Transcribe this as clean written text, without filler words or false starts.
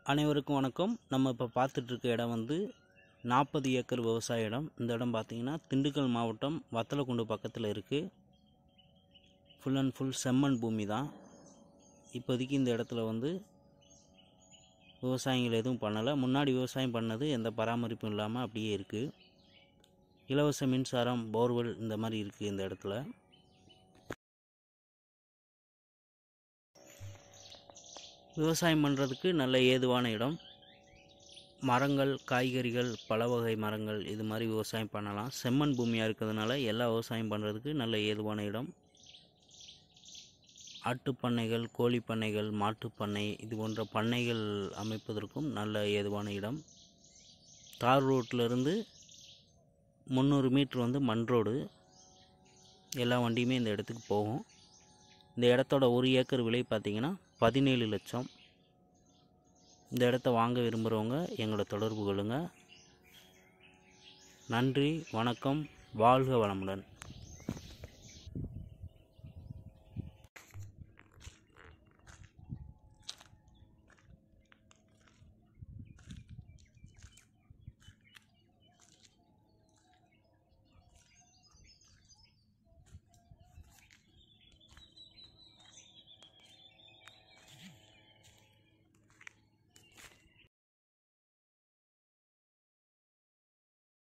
அனைவருக்கும் வணக்கம். நம்ம இப்போ பார்த்துட்ருக்க இடம் வந்து 40 ஏக்கர் விவசாய இடம். இந்த இடம் பார்த்திங்கன்னா திண்டுக்கல் மாவட்டம் வத்தலக்குண்டு பக்கத்தில் இருக்குது. ஃபுல் அண்ட் ஃபுல் செம்மண் பூமி தான். இப்போதைக்கு இந்த இடத்துல வந்து விவசாயிகள் எதுவும் பண்ணலை. முன்னாடி விவசாயம் பண்ணது எந்த பராமரிப்பும் இல்லாமல் அப்படியே இருக்குது. இலவச மின்சாரம், போர்வெல் இந்த மாதிரி இருக்குது இந்த இடத்துல. விவசாயம் பண்ணுறதுக்கு நல்ல ஏதுவான இடம். மரங்கள், காய்கறிகள், பல வகை மரங்கள் இது மாதிரி விவசாயம் பண்ணலாம். செம்மண் பூமியாக இருக்கிறதுனால எல்லா விவசாயம் பண்ணுறதுக்கு நல்ல ஏதுவான இடம். ஆட்டுப்பண்ணைகள், கோழி பண்ணைகள், மாட்டுப்பண்ணை இது போன்ற பண்ணைகள் அமைப்பதற்கும் நல்ல ஏதுவான இடம். தார் ரோட்டிலிருந்து 300 மீட்ரு வந்து மண் ரோடு. எல்லா வண்டியுமே இந்த இடத்துக்கு போகும். இந்த இடத்தோட 1 ஏக்கர் விலை பார்த்திங்கன்னா 17 லட்சம். இந்த இடத்த வாங்க விரும்புகிறவங்க எங்களோட தொடர்பு கொள்ளுங்கள். நன்றி, வணக்கம், வாழ்க வளமுடன்.